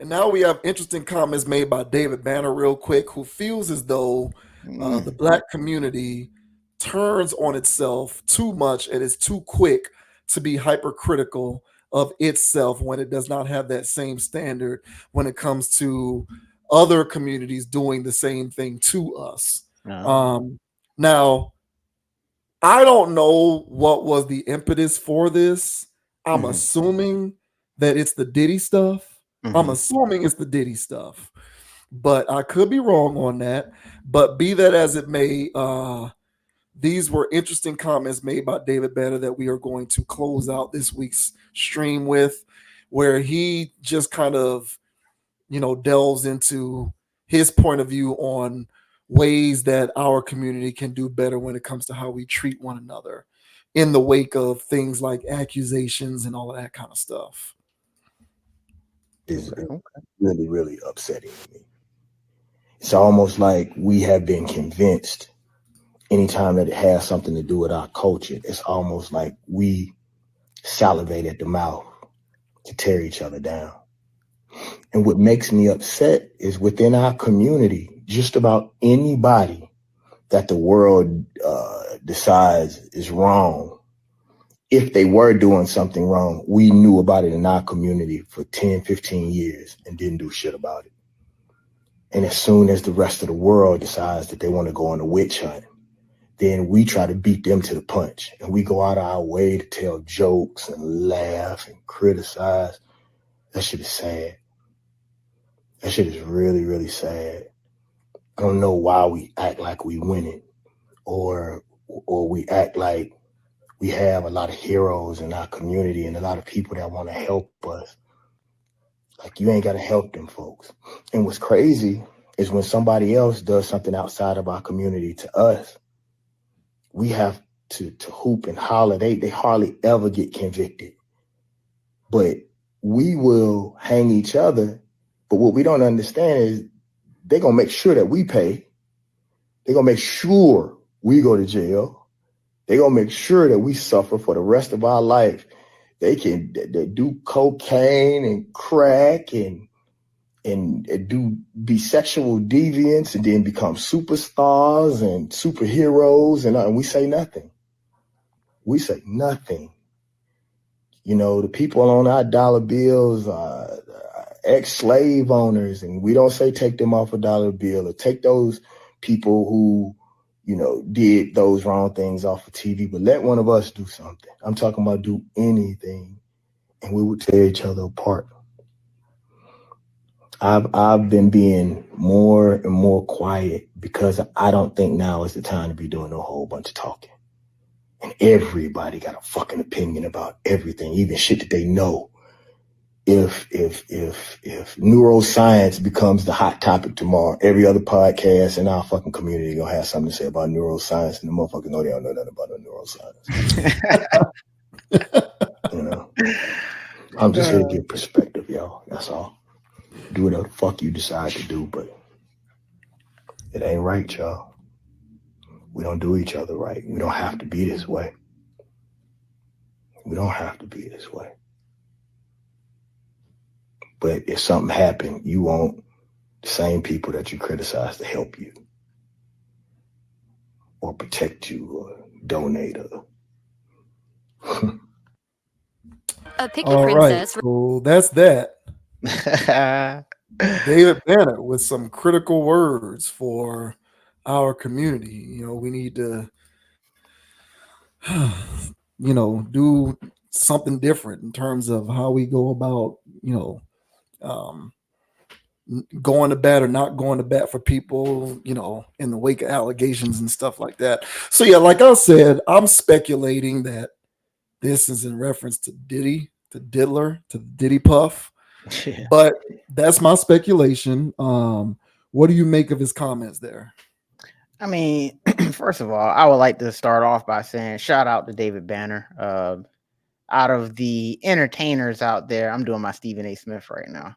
And now we have interesting comments made by David Banner, real quick, who feels as though the black community turns on itself too much and is too quick to be hypercritical of itself when it does not have that same standard when it comes to other communities doing the same thing to us. Now, I don't know what was the impetus for this. I'm assuming that it's the Diddy stuff. I'm assuming it's the Diddy stuff, but I could be wrong on that. But be that as it may, these were interesting comments made by David Banner that we are going to close out this week's stream with, where he just kind of, delves into his point of view on ways that our community can do better when it comes to how we treat one another in the wake of things like accusations and all of that kind of stuff. Is really, really upsetting to me. It's almost like we have been convinced anytime that it has something to do with our culture, it's almost like we salivate at the mouth to tear each other down. And what makes me upset is within our community, just about anybody that the world decides is wrong, if they were doing something wrong, we knew about it in our community for 10, 15 years and didn't do shit about it. And as soon as the rest of the world decides that they want to go on a witch hunt, then we try to beat them to the punch. And we go out of our way to tell jokes and laugh and criticize. That shit is sad. That shit is really, really sad. I don't know why we act like we win it, or we act like we have a lot of heroes in our community and a lot of people that want to help us. Like, you ain't got to help them folks. And what's crazy is when somebody else does something outside of our community to us, we have to hoop and holler. They hardly ever get convicted. But we will hang each other. But what we don't understand is they're going to make sure that we pay. They're going to make sure we go to jail. They're going to make sure that we suffer for the rest of our life. They do cocaine and crack and be sexual deviants and then become superstars and superheroes, and we say nothing. We say nothing. The people on our dollar bills are ex-slave owners, and we don't say take them off a dollar bill or take those people who, did those wrong things off of TV, but let one of us do something. I'm talking about do anything, and we would tear each other apart. I've been being more and more quiet because I don't think now is the time to be doing a whole bunch of talking. And everybody got a fucking opinion about everything, even shit that they know. If neuroscience becomes the hot topic tomorrow, every other podcast in our fucking community gonna have something to say about neuroscience, and the motherfuckers know they don't know nothing about neuroscience. I'm just here to give perspective, y'all. That's all. Do whatever the fuck you decide to do, but it ain't right, y'all. We don't do each other right. We don't have to be this way. We don't have to be this way. But if something happened, you want the same people that you criticize to help you or protect you or donate or A picky All right, princess. so that's that. David Banner with some critical words for our community. We need to, do something different in terms of how we go about, um, going to bat or not going to bat for people, in the wake of allegations and stuff like that. So yeah, like I said, I'm speculating that this is in reference to Diddy, to Diddler, to Diddy Puff. Yeah. But that's my speculation. What do you make of his comments there? I mean, first of all, I would like to start off by saying shout out to David Banner. Out of the entertainers out there, I'm doing my Stephen A. Smith right now.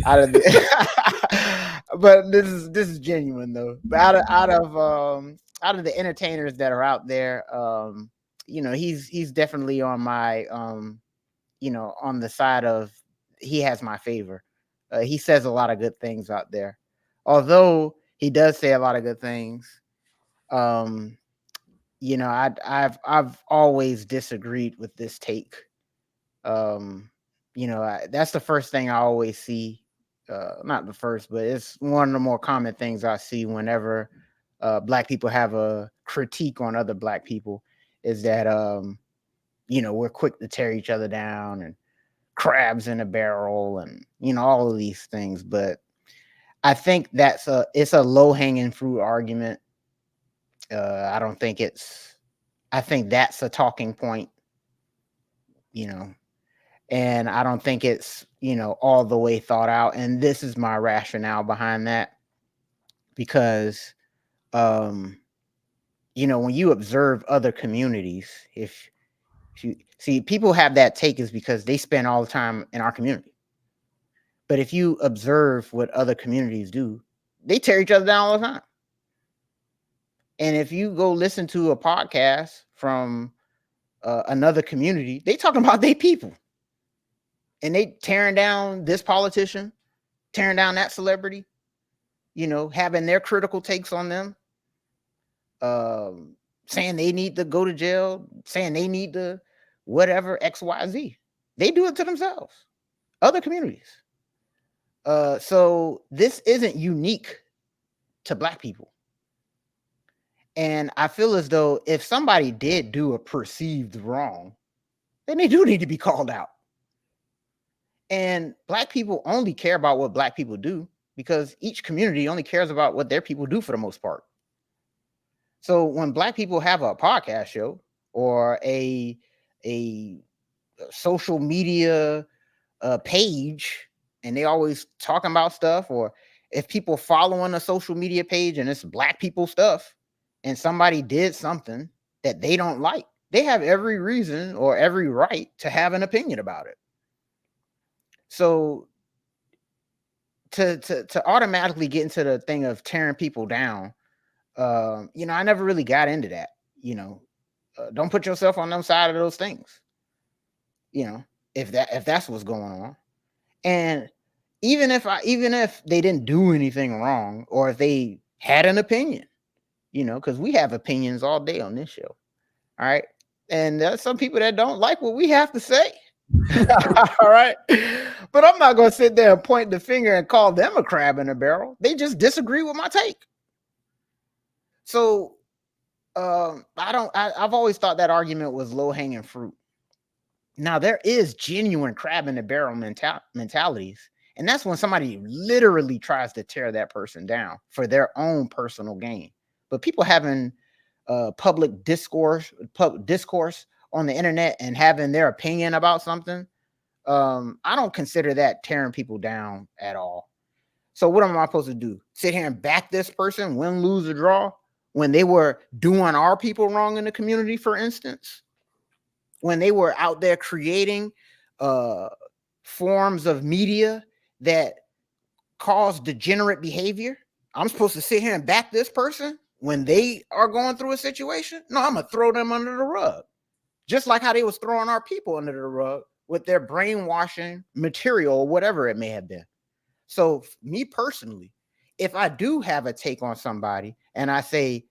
Out of the, but this is genuine though. But out of the entertainers that are out there, he's definitely on my on the side of he has my favor. He says a lot of good things out there. Although he does say a lot of good things, you know, I've always disagreed with this take. You know, that's the first thing I always see. Not the first, but it's one of the more common things I see whenever Black people have a critique on other Black people, is that you know, we're quick to tear each other down and crabs in a barrel and, you know, all of these things. But I think it's a low-hanging fruit argument. I don't think I think that's a talking point, you know, and I don't think it's, you know, all the way thought out. And this is my rationale behind that, because, you know, when you observe other communities, if you see, people have that take is because they spend all the time in our community. But if you observe what other communities do, they tear each other down all the time. And if you go listen to a podcast from another community, they talking about their people. And they tearing down this politician, tearing down that celebrity, you know, having their critical takes on them, saying they need to go to jail, saying they need to whatever, XYZ. They do it to themselves, other communities. So this isn't unique to Black people. And I feel as though if somebody did do a perceived wrong, then they do need to be called out. And Black people only care about what Black people do, because each community only cares about what their people do for the most part. So when Black people have a podcast show or a social media page, and they always talking about stuff, or if people following a social media page and it's Black people stuff, and somebody did something that they don't like, they have every reason or every right to have an opinion about it. So to automatically get into the thing of tearing people down, you know, I never really got into that. You know, don't put yourself on them side of those things. You know, if that's what's going on. And even if they didn't do anything wrong, or if they had an opinion, you know, because we have opinions all day on this show. All right. And there's some people that don't like what we have to say. All right. But I'm not going to sit there and point the finger and call them a crab in a barrel. They just disagree with my take. So I've always thought that argument was low hanging fruit. Now, there is genuine crab in the barrel mentalities. And that's when somebody literally tries to tear that person down for their own personal gain. But people having public discourse on the internet and having their opinion about something, I don't consider that tearing people down at all. So what am I supposed to do? Sit here and back this person, win, lose, or draw, when they were doing our people wrong in the community, for instance? When they were out there creating forms of media that cause degenerate behavior? I'm supposed to sit here and back this person when they are going through a situation? No, I'm going to throw them under the rug. Just like how they was throwing our people under the rug with their brainwashing material or whatever it may have been. So me personally, if I do have a take on somebody and I say,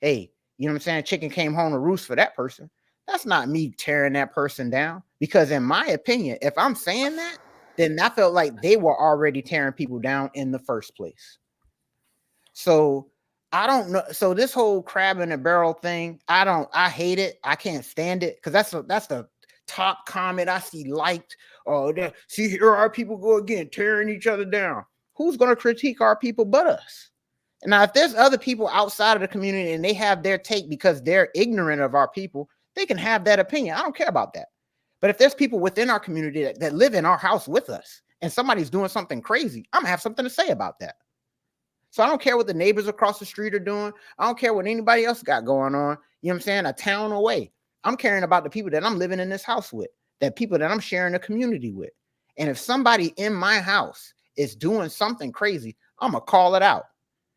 hey, you know what I'm saying? Chicken came home to roost for that person. That's not me tearing that person down, because in my opinion, if I'm saying that, then I felt like they were already tearing people down in the first place. So I don't know. So this whole crab in a barrel thing, I hate it. I can't stand it, because that's the top comment I see liked. Oh, see, here our people go again, tearing each other down. Who's going to critique our people but us? And now, if there's other people outside of the community and they have their take because they're ignorant of our people, they can have that opinion. I don't care about that. But if there's people within our community that live in our house with us and somebody's doing something crazy, I'm gonna have something to say about that. So I don't care what the neighbors across the street are doing. I don't care what anybody else got going on. You know what I'm saying? A town away. I'm caring about the people that I'm living in this house with, that people that I'm sharing a community with. And if somebody in my house is doing something crazy, I'm gonna call it out.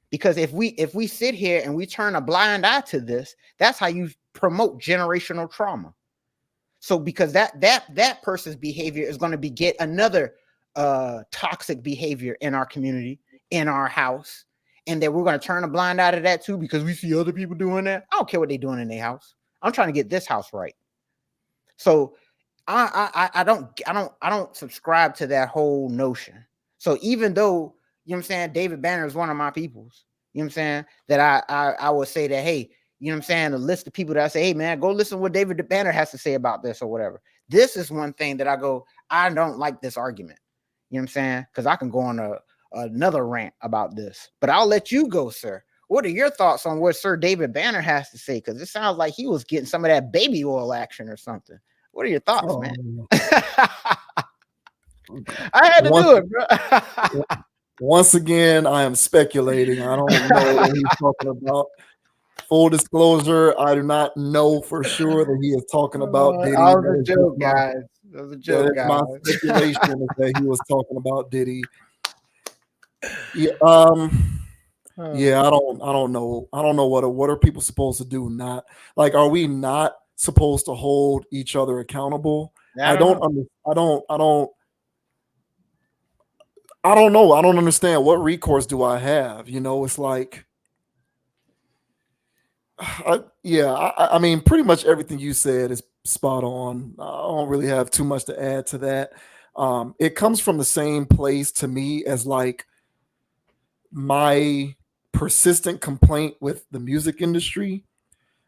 Because if we sit here and we turn a blind eye to this, that's how you promote generational trauma. So because that person's behavior is going to beget another toxic behavior in our community, in our house, and that we're going to turn a blind eye to that too because we see other people doing that. I don't care what they're doing in their house. I'm trying to get this house right. So I don't subscribe to that whole notion. So even though, you know what I'm saying, David Banner is one of my peoples, you know what I'm saying, that I would say that, hey, you know what I'm saying, a list of people that I say, hey man, go listen to what David Banner has to say about this or whatever. This is one thing that I go, I don't like this argument. You know what I'm saying? Because I can go on another rant about this, but I'll let you go, sir. What are your thoughts on what Sir David Banner has to say? Because it sounds like he was getting some of that baby oil action or something. What are your thoughts, man? I had to do it, bro. Once again, I am speculating. I don't know what he's talking about. Full disclosure, I do not know for sure that he is talking about Diddy. That was a joke, guys. That was a joke, guys. My speculation is that he was talking about Diddy. Yeah, yeah, I don't know. I don't know what are people supposed to do? Not like, are we not supposed to hold each other accountable? I don't know. I don't understand. What recourse do I have? You know, it's like, I mean, pretty much everything you said is spot on. I don't really have too much to add to that. It comes from the same place to me as like my persistent complaint with the music industry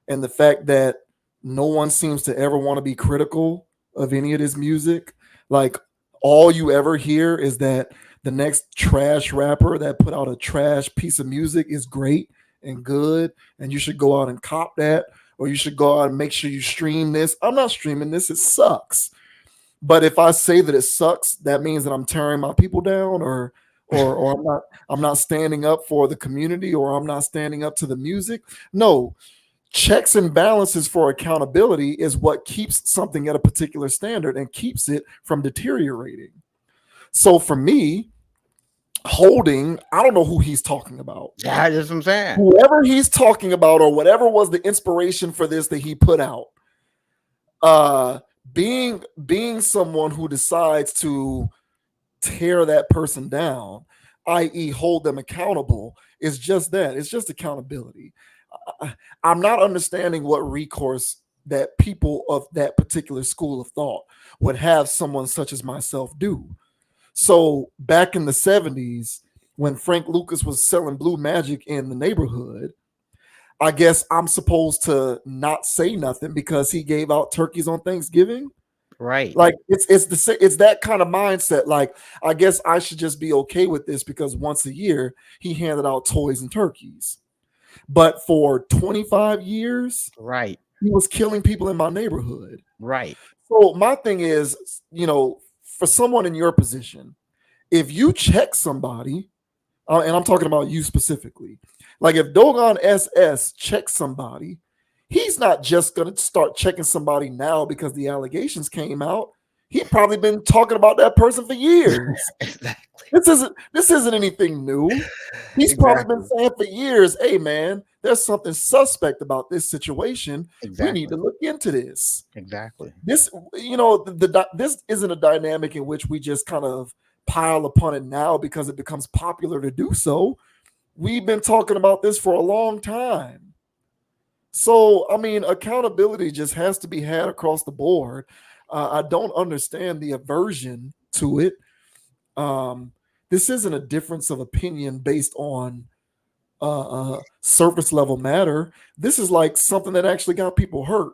and the fact that no one seems to ever want to be critical of any of this music. Like, all you ever hear is that the next trash rapper that put out a trash piece of music is great and good, and you should go out and cop that, or you should go out and make sure you stream this. I'm not streaming this. It sucks. But if I say that it sucks, that means that I'm tearing my people down, or I'm not standing up for the community, or I'm not standing up to the music. No, checks and balances for accountability is what keeps something at a particular standard and keeps it from deteriorating. So for me, holding, I don't know who he's talking about. Yeah, that's what I'm saying. Whoever he's talking about, or whatever was the inspiration for this that he put out, being someone who decides to tear that person down, i.e. hold them accountable, is just that. It's just accountability. I'm not understanding what recourse that people of that particular school of thought would have someone such as myself do. So back in the 70s, when Frank Lucas was selling Blue Magic in the neighborhood, I guess I'm supposed to not say nothing because he gave out turkeys on Thanksgiving. Right. Like, it's that kind of mindset. Like, I guess I should just be okay with this because once a year he handed out toys and turkeys. But for 25 years, right, he was killing people in my neighborhood. Right. So my thing is, you know, for someone in your position, if you check somebody, and I'm talking about you specifically, like if Dogon SS checks somebody, he's not just going to start checking somebody now because the allegations came out. He's probably been talking about that person for years. Exactly. This isn't anything new. He's probably been saying for years, hey man, there's something suspect about this situation. We need to look into this. Exactly. This, you know, this isn't a dynamic in which we just kind of pile upon it now because it becomes popular to do so. We've been talking about this for a long time. So, I mean, accountability just has to be had across the board. I don't understand the aversion to it. This isn't a difference of opinion based on surface level matter. This is like something that actually got people hurt.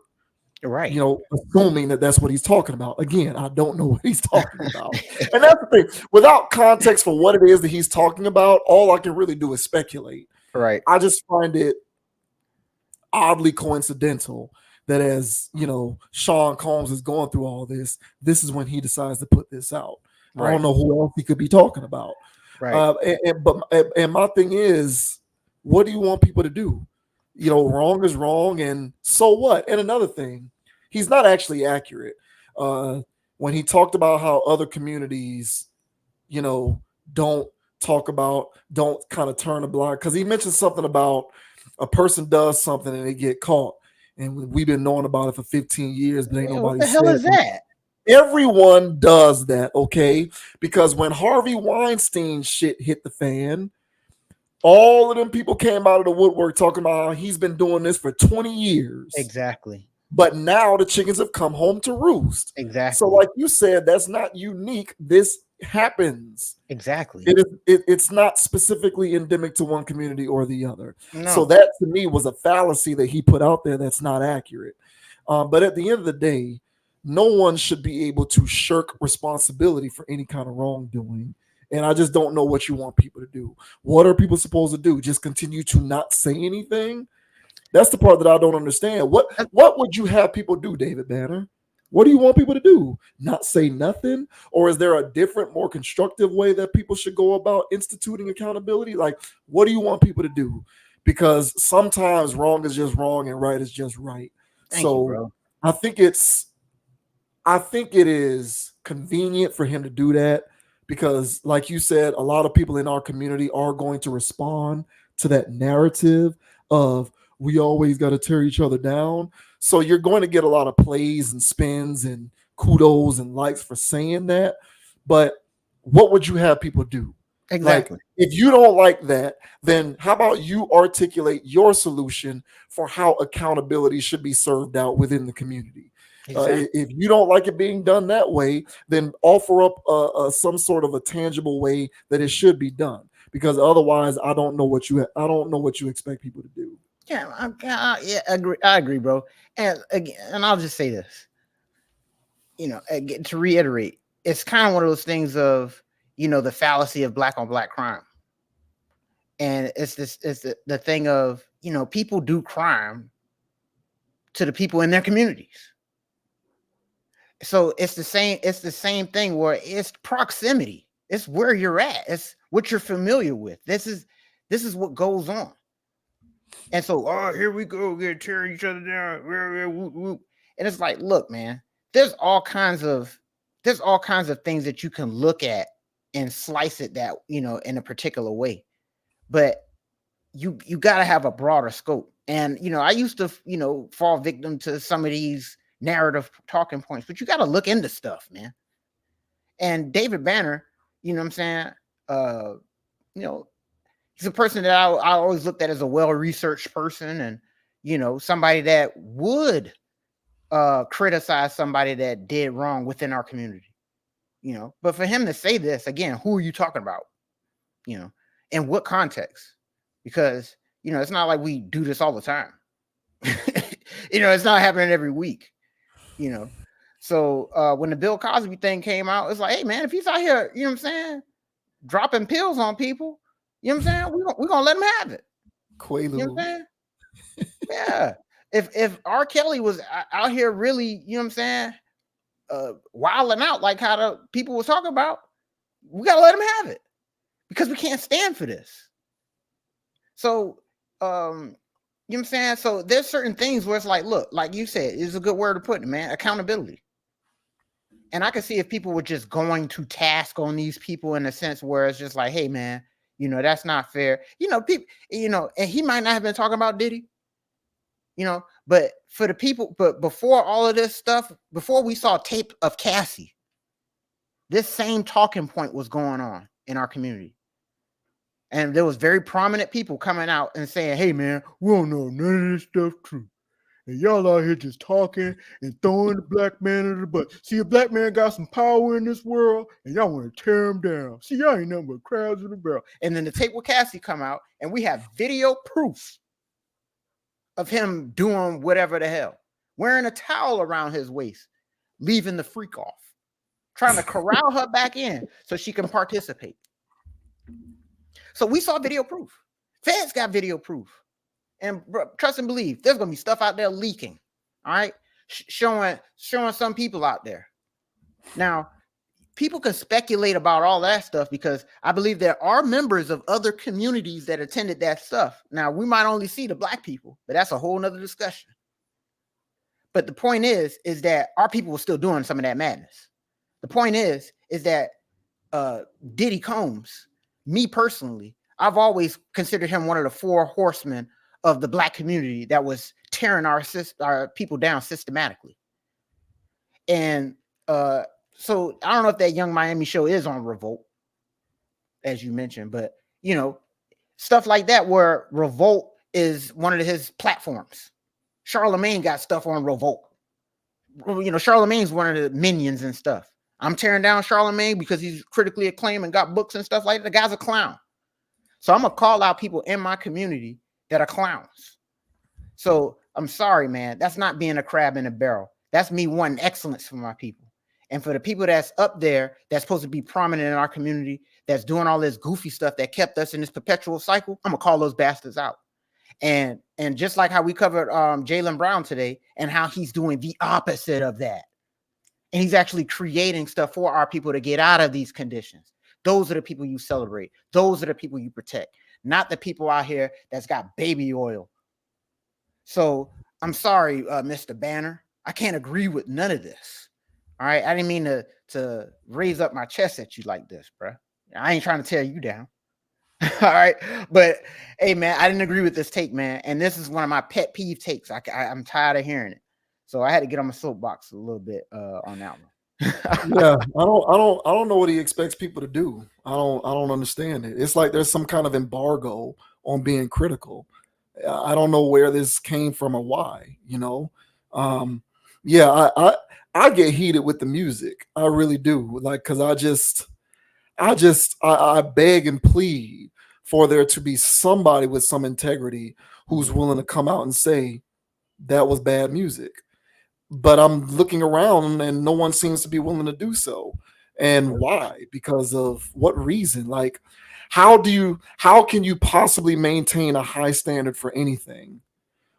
Right. You know, assuming that that's what he's talking about. Again, I don't know what he's talking about. And that's the thing. Without context for what it is that he's talking about, all I can really do is speculate. Right. I just find it oddly coincidental that as, you know, Sean Combs is going through all this, this is when he decides to put this out. Right. I don't know who else he could be talking about. Right. But my thing is, what do you want people to do? You know, wrong is wrong, and so what? And another thing, he's not actually accurate. When he talked about how other communities, you know, don't kind of turn a blind, because he mentioned something about a person does something and they get caught. And we've been knowing about it for 15 years, but ain't nobody said. What the hell is that? Everyone does that, okay? Because when Harvey Weinstein shit hit the fan, all of them people came out of the woodwork talking about how he's been doing this for 20 years. Exactly. But now the chickens have come home to roost. Exactly. So, like you said, that's not unique. This happens. Exactly. It's not specifically endemic to one community or the other. No. So that to me was a fallacy that he put out there that's not accurate. But at the end of the day, no one should be able to shirk responsibility for any kind of wrongdoing. And I just don't know what you want people to do. What are people supposed to do? Just continue to not say anything? That's the part that I don't understand. What would you have people do, David Banner? What do you want people to do? Not say nothing? Or is there a different, more constructive way that people should go about instituting accountability? Like, what do you want people to do? Because sometimes wrong is just wrong and right is just right. Thank you, bro. I think it is convenient for him to do that because, like you said, a lot of people in our community are going to respond to that narrative of we always got to tear each other down. So you're going to get a lot of plays and spins and kudos and likes for saying that. But what would you have people do? Exactly. Like, if you don't like that, then how about you articulate your solution for how accountability should be served out within the community? Exactly. If you don't like it being done that way, then offer up some sort of a tangible way that it should be done. Because otherwise, I don't know what you expect people to do. Yeah, I agree, bro. And again, and I'll just say this, again, to reiterate, it's kind of one of those things of, the fallacy of black on black crime. And it's the thing of, people do crime to the people in their communities. So it's the same thing where it's proximity. It's where you're at. It's what you're familiar with. This is what goes on. And so, here we go, we're gonna tear each other down. And it's like, look, man, there's all kinds of things that you can look at and slice it that, in a particular way. But you gotta have a broader scope. And I used to, fall victim to some of these narrative talking points, but you gotta look into stuff, man. And David Banner, you know what I'm saying? He's a person that I always looked at as a well-researched person and, somebody that would criticize somebody that did wrong within our community, But for him to say this, again, who are you talking about? In what context? Because, it's not like we do this all the time. It's not happening every week, So when the Bill Cosby thing came out, it's like, hey, man, if he's out here, dropping pills on people, you know what I'm saying? We're gonna let him have it. Quaalude. You know what I'm saying? Yeah. If R. Kelly was out here really, wilding out like how the people was talking about, we gotta let him have it because we can't stand for this. So you know what I'm saying? So there's certain things where it's like, look, like you said, it's a good word to put it, man. Accountability. And I can see if people were just going to task on these people in a sense where it's just like, hey, man, that's not fair. People, and he might not have been talking about Diddy, but for the people, but before all of this stuff, before we saw tape of Cassie, this same talking point was going on in our community. And there was very prominent people coming out and saying, hey, man, we don't know none of this stuff true. And y'all out here just talking and throwing the black man under the bus. See, a black man got some power in this world, and y'all want to tear him down. See, y'all ain't nothing but crowds in the barrel. And then the tape with Cassie come out, and we have video proof of him doing whatever the hell, wearing a towel around his waist, leaving the freak off, trying to corral her back in so she can participate. So we saw video proof. Feds got video proof. And trust and believe, there's gonna be stuff out there leaking, all right, showing some people out there. Now, people can speculate about all that stuff because I believe there are members of other communities that attended that stuff. Now, we might only see the black people, but that's a whole nother discussion. But the point is that our people were still doing some of that madness. The point is that Diddy Combs, me personally, I've always considered him one of the four horsemen of the black community that was tearing our people down systematically. And So I don't know if that Young Miami show is on Revolt, as you mentioned, but you know, stuff like that where Revolt is one of his platforms. Charlemagne got stuff on Revolt. You know, Charlemagne's one of the minions and stuff. I'm tearing down Charlemagne because he's critically acclaimed and got books and stuff like that. The guy's a clown. So I'm gonna call out people in my community that are clowns. So I'm sorry, man. That's not being a crab in a barrel. That's me wanting excellence for my people. And for the people that's up there, that's supposed to be prominent in our community, that's doing all this goofy stuff that kept us in this perpetual cycle, I'm gonna call those bastards out. And just like how we covered Jaylen Brown today, and how he's doing the opposite of that. And he's actually creating stuff for our people to get out of these conditions. Those are the people you celebrate. Those are the people you protect, not the people out here that's got baby oil. So I'm sorry, Mr. Banner. I can't agree with none of this. All right. I didn't mean to raise up my chest at you like this, bro. I ain't trying to tear you down. All right. But hey, man, I didn't agree with this take, man. And this is one of my pet peeve takes. I'm tired of hearing it. So I had to get on my soapbox a little bit on that one. Yeah, I don't know what he expects people to do. I don't understand it. It's like there's some kind of embargo on being critical. I don't know where this came from or why, you know. Yeah, I get heated with the music. I really do. Like, cause I beg and plead for there to be somebody with some integrity who's willing to come out and say that was bad music. But I'm looking around and no one seems to be willing to do so. And why? Because of what reason? Like, how can you possibly maintain a high standard for anything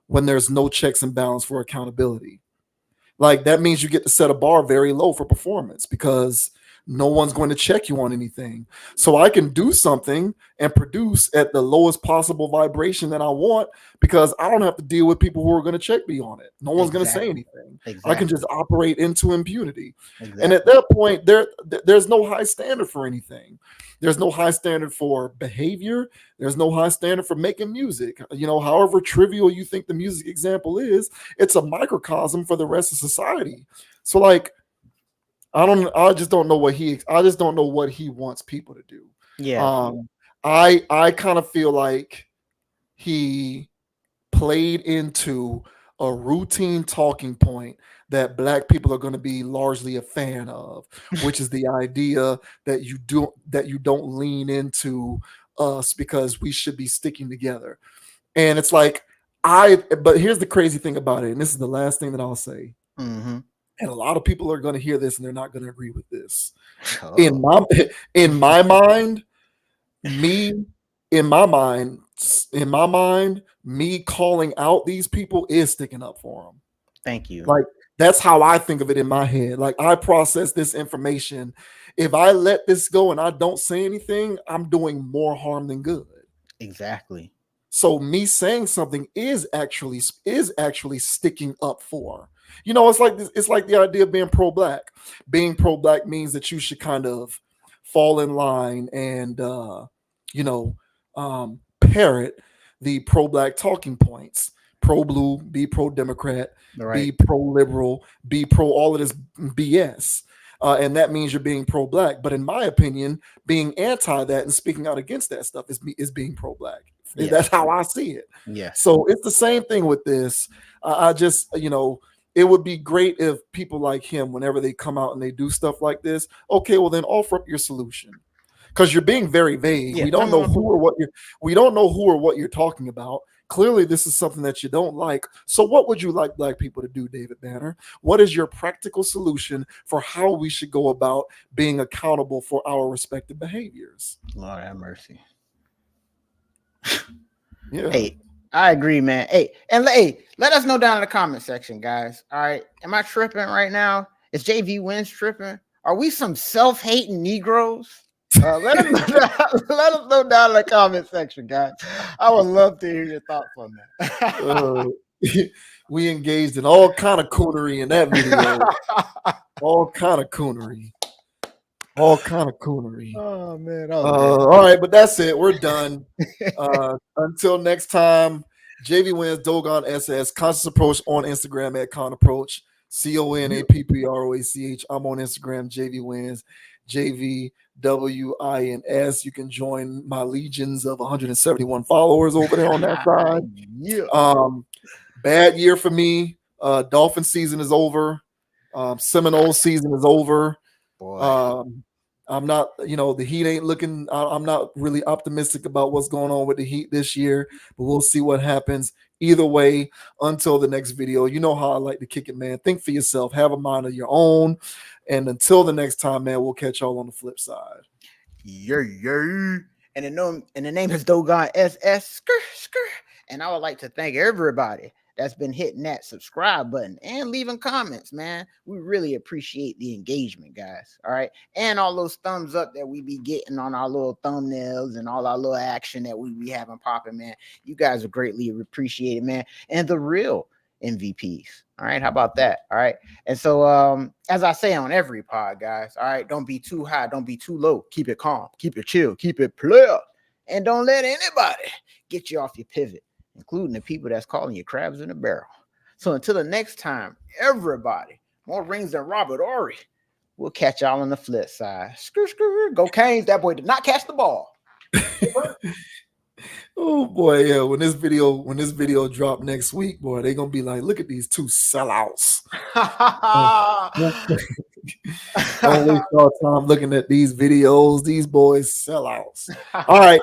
when there's no checks and balance for accountability? Like, that means you get to set a bar very low for performance because no one's going to check you on anything. So I can do something and produce at the lowest possible vibration that I want because I don't have to deal with people who are going to check me on it. No one's going to say anything. I can just operate into impunity. And at that point, there's no high standard for anything. There's no high standard for behavior. There's no high standard for making music. You know, however trivial you think the music example is, it's a microcosm for the rest of society. So like, I just don't know what he wants people to do. Yeah. I kind of feel like he played into a routine talking point that Black people are going to be largely a fan of, which is the idea that you don't lean into us because we should be sticking together. And it's like, but here's the crazy thing about it, and this is the last thing that I'll say. Mm-hmm. And a lot of people are going to hear this and they're not going to agree with this. In my mind, me calling out these people is sticking up for them. Thank you. Like, that's how I think of it in my head. Like, I process this information. If I let this go and I don't say anything, I'm doing more harm than good. Exactly. So me saying something is actually sticking up for. You know, it's like the idea of being pro-Black. Being pro-Black means that you should kind of fall in line and parrot the pro-Black talking points. Pro-blue, be pro-Democrat, be pro-liberal, be pro all of this BS. And that means you're being pro-Black. But in my opinion, being anti that and speaking out against that stuff is being pro-Black. Yeah. That's how I see it. Yeah. So it's the same thing with this. I just, it would be great if people like him, whenever they come out and they do stuff like this, okay, well then offer up your solution. Because you're being very vague. Yeah, we don't know who or what you're talking about. Clearly, this is something that you don't like. So what would you like Black people to do, David Banner? What is your practical solution for how we should go about being accountable for our respective behaviors? Lord have mercy. Yeah. Hey, I agree, man. Hey, let us know down in the comment section, guys. All right. Am I tripping right now? Is JV Wins tripping? Are we some self-hating Negroes? Let us know down in the comment section, guys. I would love to hear your thoughts on that. We engaged in all kind of coonery in that video. All kind of coonery. Oh man. All right, but that's it. We're done. Until next time, JV Wins, Dogon SS, Conscious Approach on Instagram at Con Approach. CONAPPROACH. I'm on Instagram, JV Wins, JVWINS. You can join my legions of 171 followers over there on that side. Bad year for me. Dolphin season is over. Seminole season is over. I'm not, the Heat ain't looking. I'm not really optimistic about what's going on with the Heat this year, but we'll see what happens. Either way, until the next video, you know how I like to kick it, man. Think for yourself, have a mind of your own. And until the next time, man, we'll catch y'all on the flip side. Yeah. And the name is Dogon SS. And I would like to thank everybody that's been hitting that subscribe button and leaving comments, man. We really appreciate the engagement, guys. All right. And all those thumbs up that we be getting on our little thumbnails and all our little action that we be having popping, man. You guys are greatly appreciated, man. And the real MVPs. All right. How about that? All right. And so, as I say on every pod, guys, all right, don't be too high. Don't be too low. Keep it calm. Keep it chill. Keep it player. And don't let anybody get you off your pivot, including the people that's calling you crabs in a barrel. So until the next time, everybody, more rings than Robert Horry. We'll catch y'all on the flip side. Go Canes. That boy did not catch the ball. Oh boy, yeah. When this video drop next week, boy, they're gonna be like, look at these two sellouts. Don't waste our time looking at these videos. These boys sellouts. All right.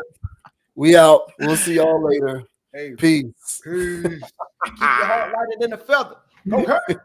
We out. We'll see y'all later. Hey, Peace. Keep your heart lighter than a feather. Okay.